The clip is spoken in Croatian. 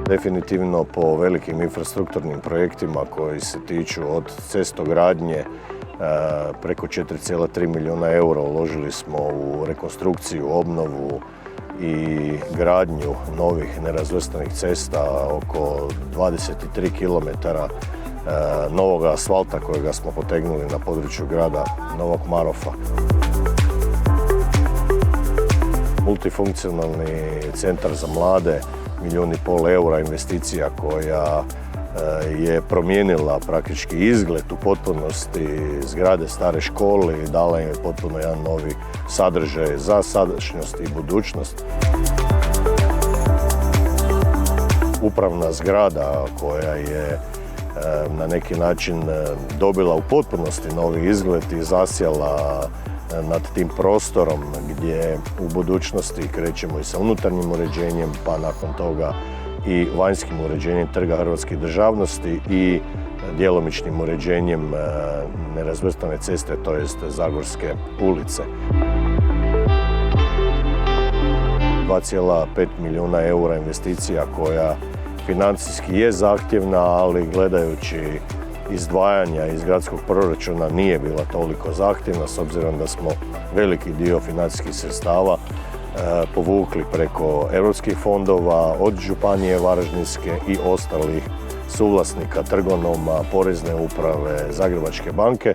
Definitivno po velikim infrastrukturnim projektima koji se tiču od cestogradnje, preko 4,3 milijuna eura uložili smo u rekonstrukciju, obnovu i gradnju novih nerazvrstanih cesta, oko 23 km novog asfalta kojega smo potegnuli na području grada Novog Marofa. Multifunkcionalni centar za mlade, 1,5 milijuna eura investicija koja je promijenila praktički izgled u potpunosti zgrade stare škole i dala je potpuno jedan novi sadržaj za sadašnjost i budućnost. Upravna zgrada koja je na neki način dobila u potpunosti novi izgled i zasjala nad tim prostorom gdje u budućnosti krećemo i sa unutarnjim uređenjem, pa nakon toga i vanjskim uređenjem Trga hrvatskih državnosti i djelomičnim uređenjem nerazvrstane ceste, to jest Zagorske ulice. 2,5 milijuna eura investicija koja financijski je zahtjevna, ali gledajući izdvajanja iz gradskog proračuna nije bila toliko zahtjevna, s obzirom da smo veliki dio financijskih sredstava povukli preko europskih fondova od Županije Varaždinske i ostalih suvlasnika Trgonoma, Porezne uprave, Zagrebačke banke.